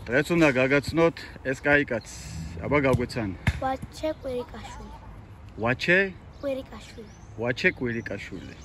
დღეს უნდა გაგაცნოთ ეს კაი კაცი. აბა გაგვეცანი. ვაჩე კვირიკაშვილი. ვაჩე? კვირიკაშვილი. ვაჩე კვირიკაშვილი.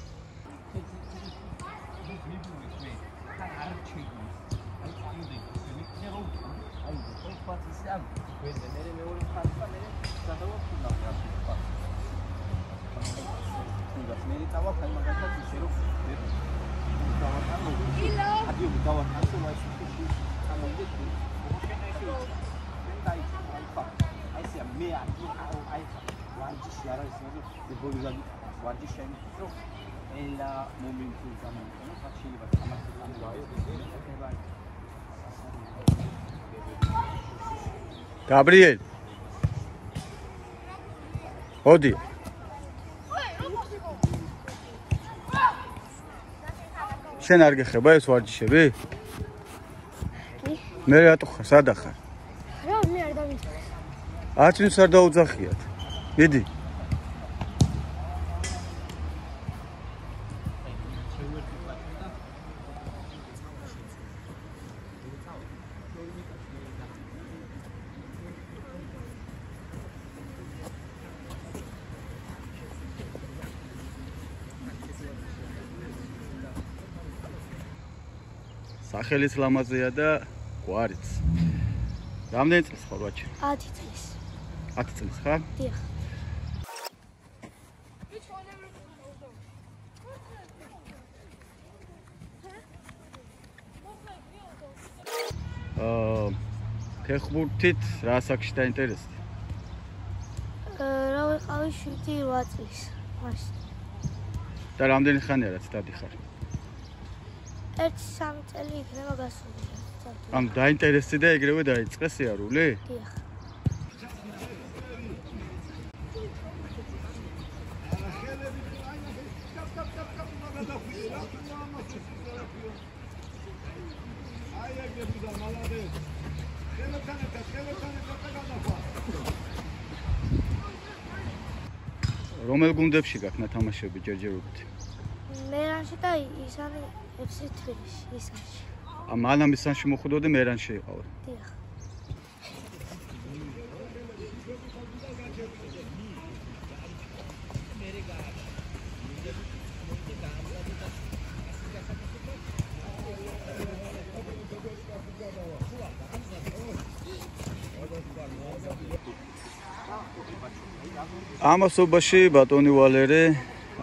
Gabriel. Odi. შენ არ გეხება ეს ვარჯიშები? მე რატო ხარ? სადა ხარ? რა მე არ დავიწყე. არც ვინც არ დაუძახიათ. მიდი. სახელის ლამაზია და გვარიც. რამდენი წლის ხარ ბაჭი? 10 წლის. 10 წლის ხარ? დიახ. ფეხბურთით რა საკში დაინტერესდი? რა ვიყავი 7-8 წლის. მაშინ. და რამდენი ხანია რაც დადიხარ? 1-3 წელი იქნება გასული. ანუ დაინტერესდი და ეგრევე დაიწყე სიარული? დიახ. რომელ გუნდებში გაქვს ნათამაშები ჯერჯერობით? მერანში და ისანი FC თბილისში, ისანში. მანამ ისანში მოხვდოდი, მერანში იყავ. დიახ. ამასობაში ბატონი ვალერე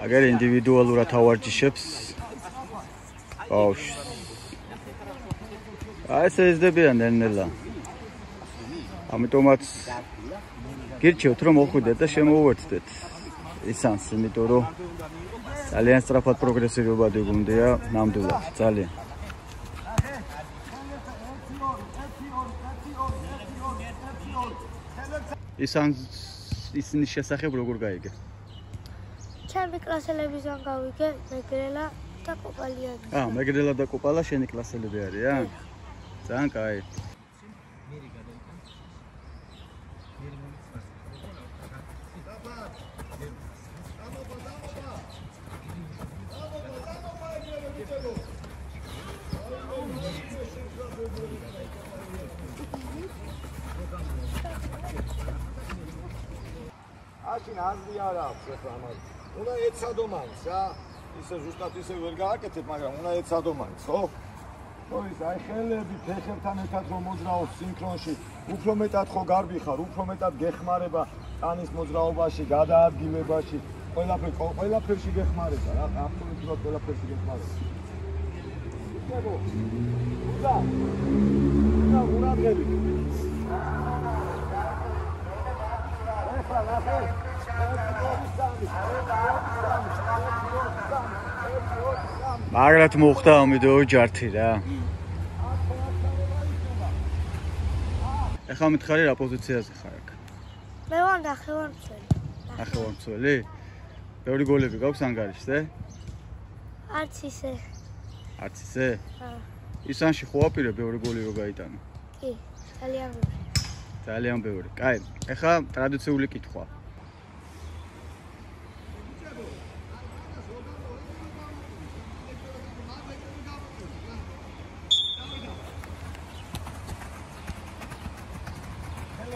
აგერ ინდივიდუალურად ავარჯიშებს ბავშვს. აი ეს ეზდებიან ნელ-ნელა. ამიტომაც გირჩევთ რომ მოხვიდეთ და შემოუერთდეთ ისანს, იმიტომ რომ ძალიან სწრაფად პროგრესირებადი გუნდია ნამდვილად, ძალიან. ისნის შესახებ როგორ გაიგე? ჩემი კლასელებისგან გავიგე მეგრელა და კოპალიანი. მეგრელა და კოპალა შენი კლასელები არიან? ძალიან კაი. აშინ აზრი არ აქვს ახლა ამას. უნდა ეცადო მაინც რა. ისე ზუსტად ისე ვერ გააკეთებ, მაგრამ უნდა ეცადო მაინც, ხო? ხო ის აი ხელები ფეხებთან ერთად რომ მოძრაობს სინქრონში, უფრო მეტად ხო გარბიხარ, უფრო მეტად გეხმარება ტანის მოძრაობაში, გადაადგილებაში, ყველაფერში გეხმარება რა, აბსოლუტურად ყველაფერში გეხმარება. იგებო. უნდა ურაღები. მაგრამ მოხდა ამიდო ჯართი რა. ეხლა მითხარი რა პოზიციაზე ხარ აქ? მე ვარ ნახევარმცველი. ნახევარმცველი? ბევრი გოლები გაქვს ანგარიშზე? არც ისე. არც ისე? ისანში ხო აპირე ბევრი გოლი რო გაიტანო? კი, ძალიან ბევრი. ძალიან ბევრი. კაი, ეხლა ტრადიციული კითხვა.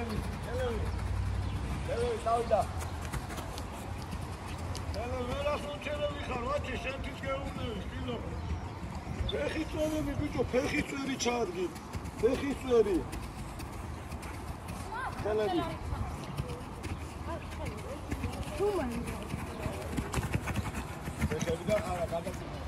ელევი დავიდა ელევი ვერას უჩერები ხარ ვაჭი შენთვის გეუბნები კილო ფეხი წვერები ბიჭო ფეხი წვერი ჩაადგი ფეხი წვერი ელევი ფეხები და არა გადაწყვეტ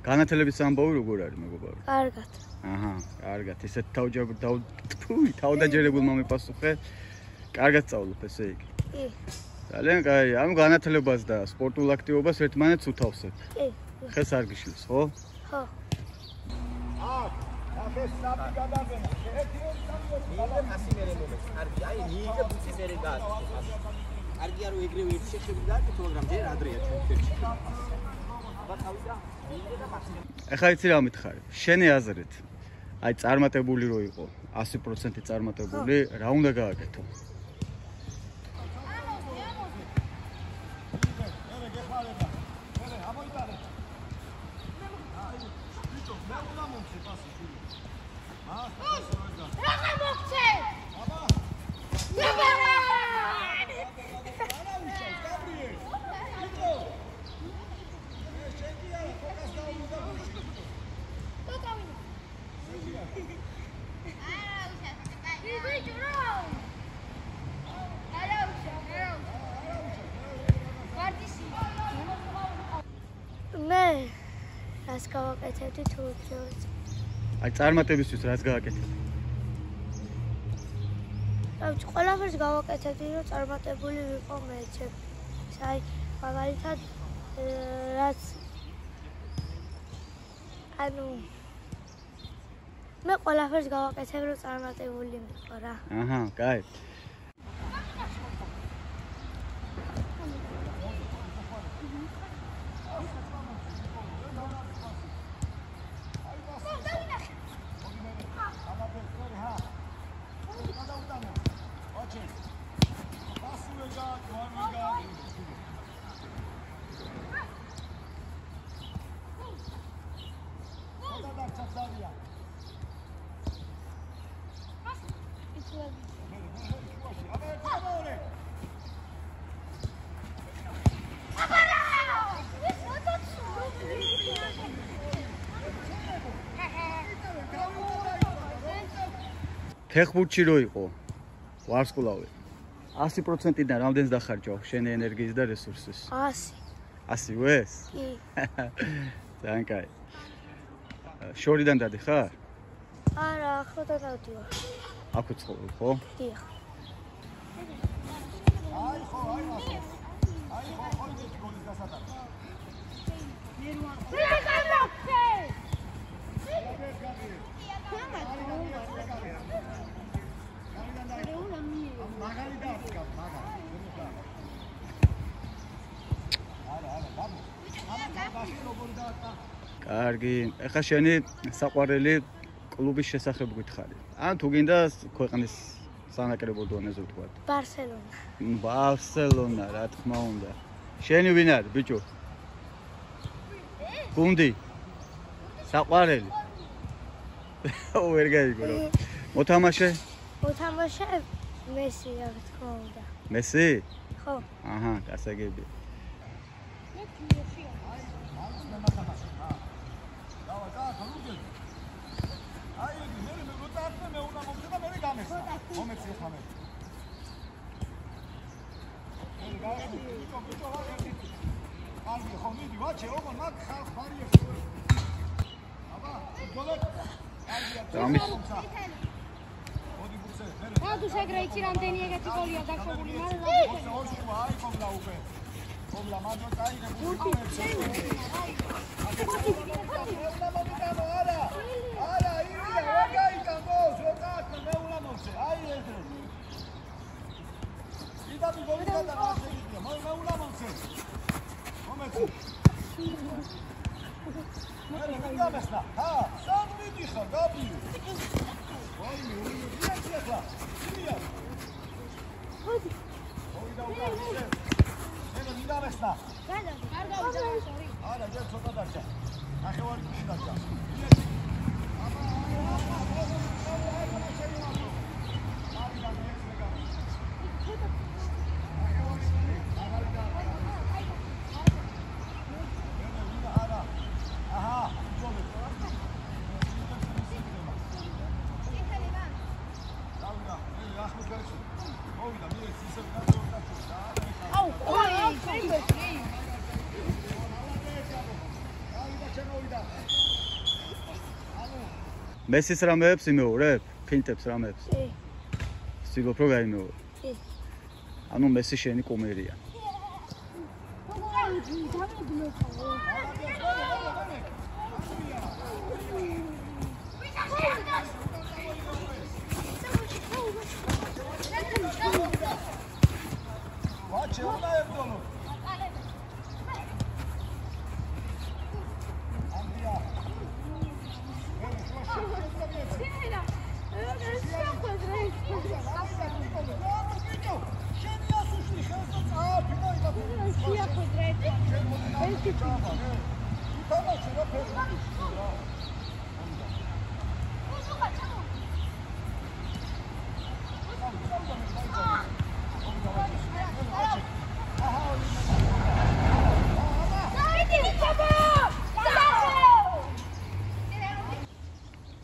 განათლების ამბავი როგორ არის მეგობარო? კარგად. აჰა, კარგად. ისეთ თავდაჯერებულმა მიპასუხე. კარგად სწავლობ ესე იგი. კი. ძალიან კაი. ამ განათლებას და სპორტულ აქტივობას ერთმანეთს უთავსებ. კი. ხეს არ გიშლის, ხო? ხო. ეს საფი გადაგენა. ნიიგა ფასი მერე მომეც. კარგი, აი ნიიგა ბუცი მერე გააკეთე. კარგი არო ეგრევე ერთ შეხედვით გააკეთე, მაგრამ ჯერ ადრეა ჩვენში. აბა თავიდა ნიიგა და ფასი. ეხლა იცი რა მითხარი? შენი აზრით, აი წარმატებული რო იყო, 100% წარმატებული, რა უნდა გააკეთო? მე რას გავაკეთებდი თუ ვიქნებოდი? აი წარმატებისთვის რაც გააკეთე? აი ყველაფერს გავაკეთებდი რომ წარმატებული ვიყო მეჩე. აი მაგალითად რაც ანუ მე ყველაფერს გავაკეთებ რომ წარმატებული ვიყო რა. აჰა, კაი. ფეხბურთში რო იყო ვარსკვლავი 100%-დან რამდენს დახარჯავ შენი ენერგიის და რესურსის? 100. 100 ვეს? კი. ძალიან კაი. შორიდან დადიხარ? არა, ახლა დავდივარ. აქ ცხოვრობ, ხო? დიახ. აი ხო, აი ხო, ის გოლის გასატარდა. კარგი, ეხლა შენი საყვარელი კლუბის შესახებ გითხარი. ან თუ გინდა ქვეყნის სანაკრებო დონეზე ვთქვა. ბარსელონა. ბარსელონა, რა თქმა უნდა. შენი ვინ არის, ბიჭო? გუნდი. საყვარელი. ვერ გაიგო რა. მოთამაშე? მოთამაშე მესი, რა თქმა უნდა. მესი? ხო. აჰა, გასაგები. თუ შეგრეიცი რამდენი ეგეთი გოლია დაშვებული მაგრამ მისნა. ჰა, სამ მიდიხარ, გაბიო. ვაიმე, ვიაჩი ახლა. ვია. ხოდი. მოვიდა უკან. მე მინდა მისნა. გადა. არ გავიდა სორი. არა, ჯერ ცოტა დარჩა. ნახევარი წუთი დარჩა. მესის რამეებს იმეორებ? ფინტებს რამეებს? კი. ვცდილობ რომ გაიმეორო. კი. ანუ მესი შენი კუმირია. ვაჩე, უნდა ებდოლო.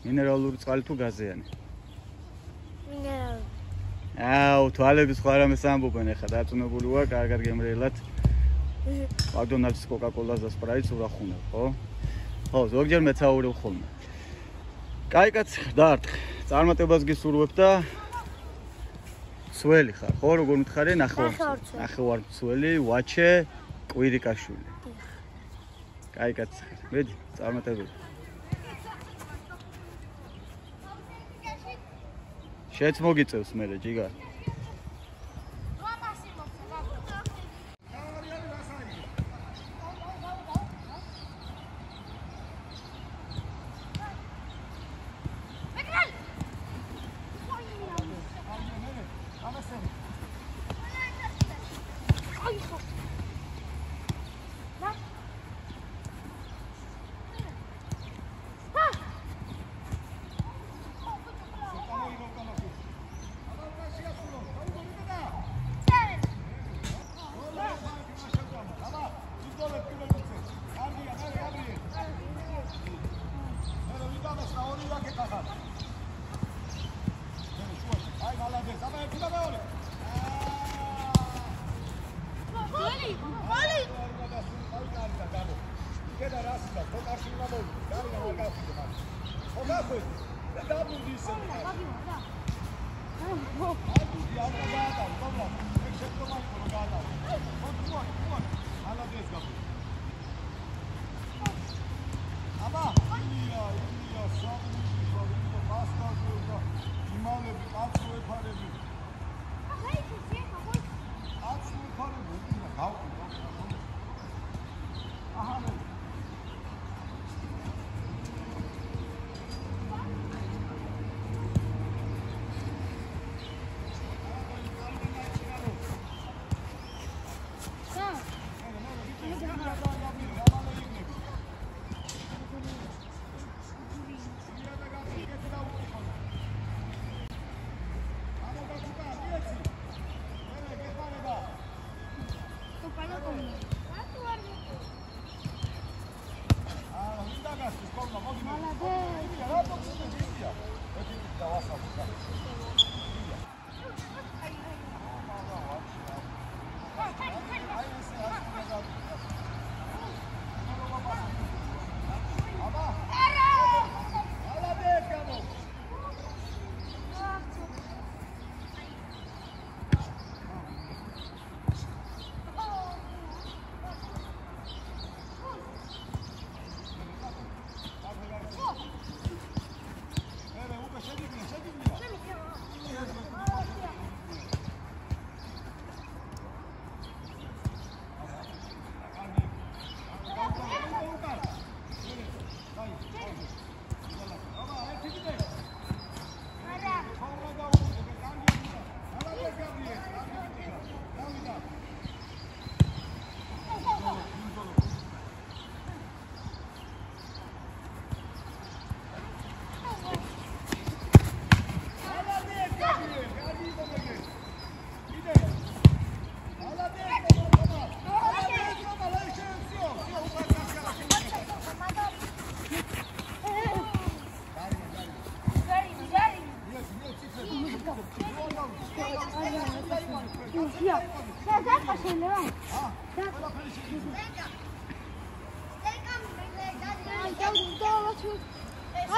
მინერალური წყალი თუ გაზიანი? მინერალური. აუ, თვალების სხვა რამეს ამბობენ ახლა, დაწუნებული ვარ, კარგად გემრიელად. მაკდონალდსის კოკა-კოლას და სპრაიტს ურახუნებ, ხო? ხო, ზოგჯერ მეცაურებ ხოლმე. კაი კაცი, დაარტყ. წარმატებას გისურვებ და სველი ხარ, ხო? როგორ მითხარი? ნახევარმცველი, ვაჩე, კვირიკაშვილი. კაი კაცი ხარ. მედი, წარმატებები. შეც მოგიწევს მე ჯიგარ.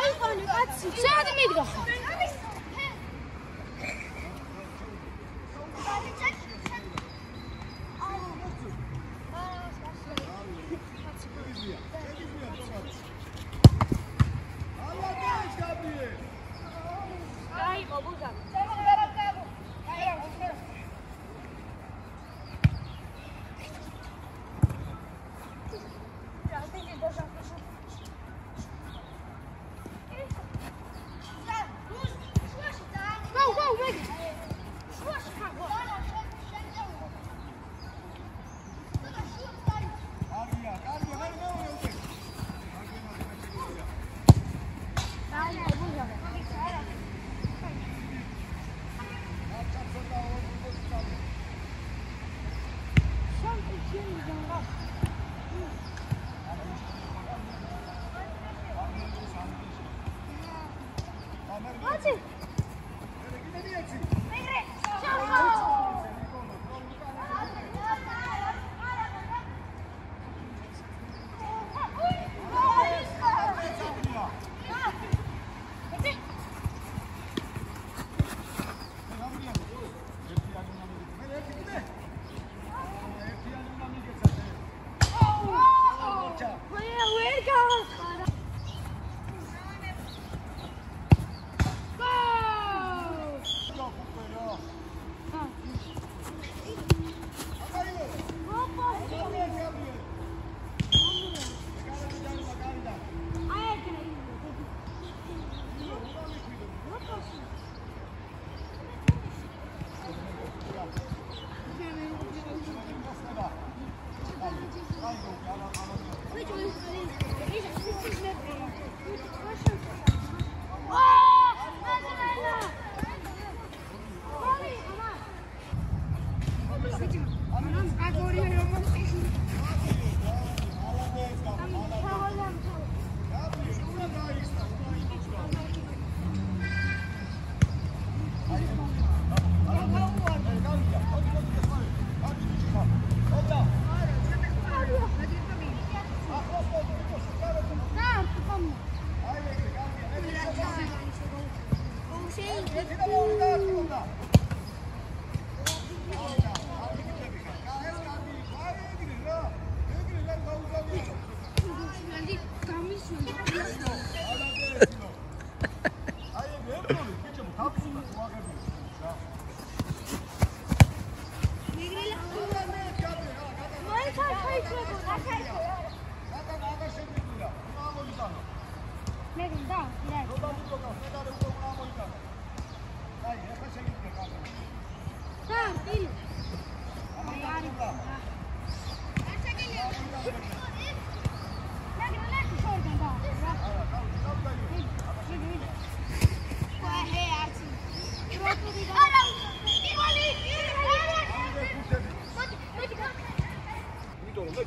აი ყოლი კაცი საათი მიდგა ხარ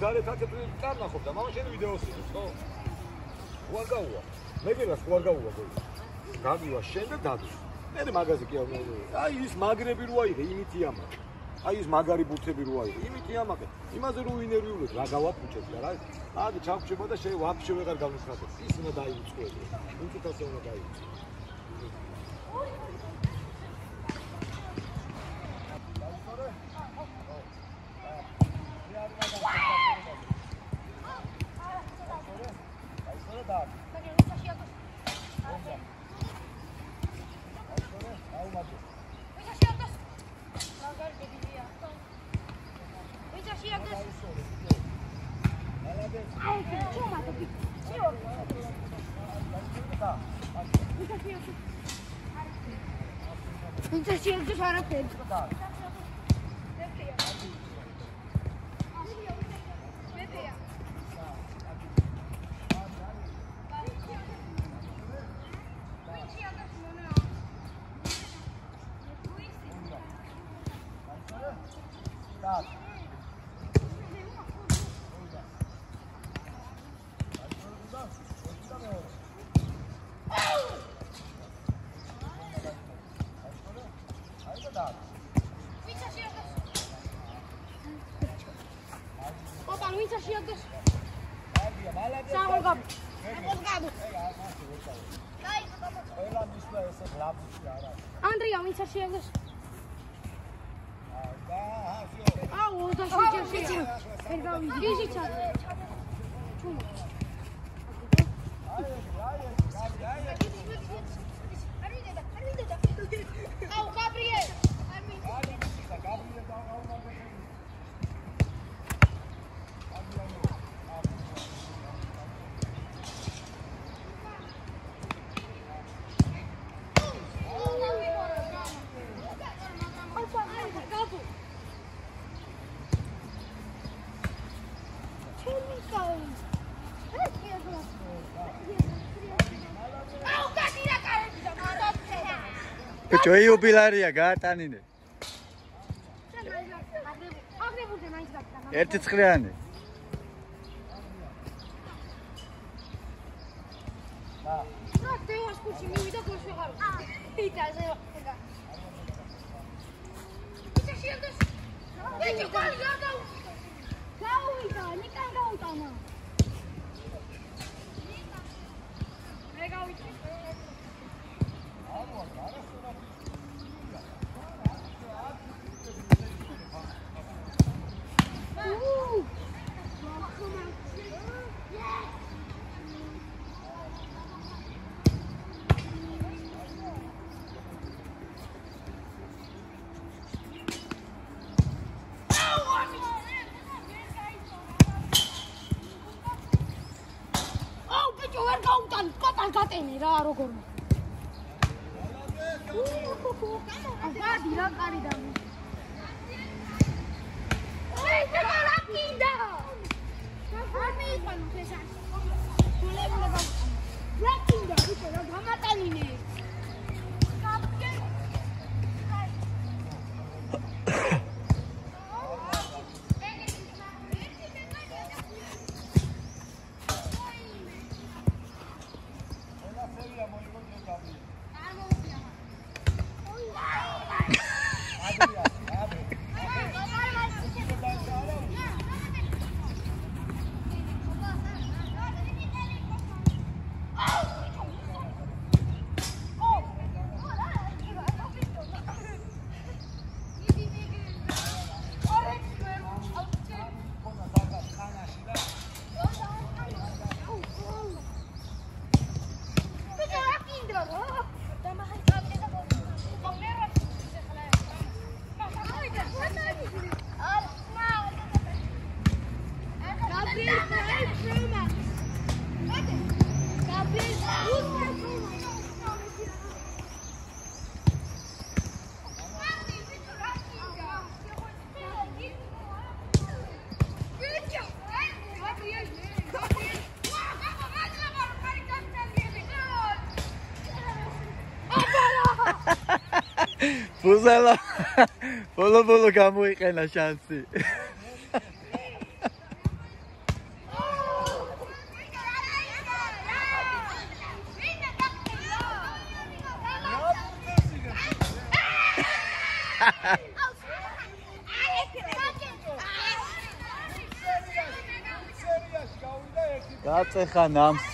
გარეთ აქეთ წარ ნახობდა, მამა შენ ვიდეოს იღებს, ხო? უარ გაუვა. მე გინდა უარ გაუვა გოლი. გადივა შენ და დადო. მე მაგაზე კი აი ის მაგრები რო აიღე, იმითი ამაკე. აი ის მაგარი ბურთები რო აიღე, იმითი ამაკე. იმაზე რო ინერვიულებ, რა გავაფუჭებდა რა. აგი ჩავხშება და შე ვაფშე ვეღარ განვიხატებ. ის უნდა დაივიწყო. ინტუტასე უნდა დაივიწყო. ვინცა შეაგდეს. კარგია, მალაგე. სამოგაბ. ყველა მისვლა ესე ლაბუში არა. ანდრია ვინცა შეაგდეს. აუ, და შეჭერშია. გიჟი ჩადა. აუ, გაბრიელ. ბიჭო იუბილარია გაატანინე. ერთი წხრიანი. რა დევას კუჩი მივიდა გულში ვეღარ. იტაზე რა. იტა შეაგდეს. ბიჭო ყალი რა გაუვიდა, ნიკან გაუტანა. მე გავიწე. გატენე რა როგორ ვადი რა კარიდან ეს რა კიდა არ მიიყვანო ფეშან თულებულა რა კიდა ისე რა გამატანინე ბუზალა ბოლო გამოიყენა შანსი. გაწეხა ნამს.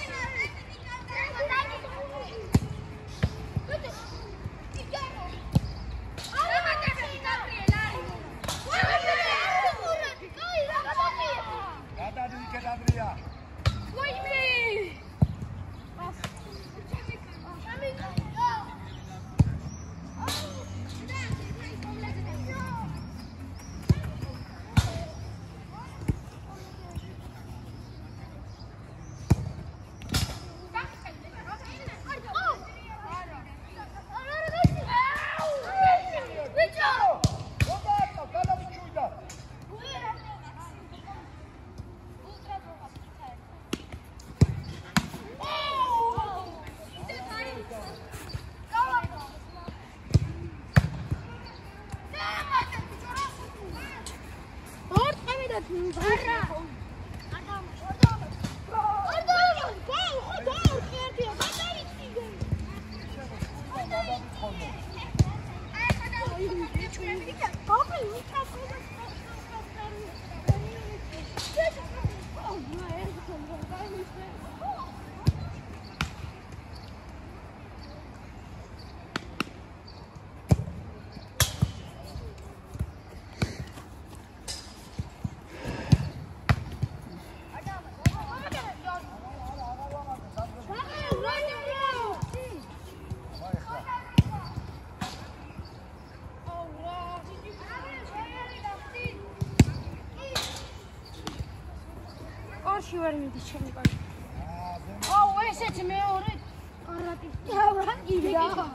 ვერ მიდის ჩემი კარი. აუ ესეც მეორე კარატი. რა, იდა.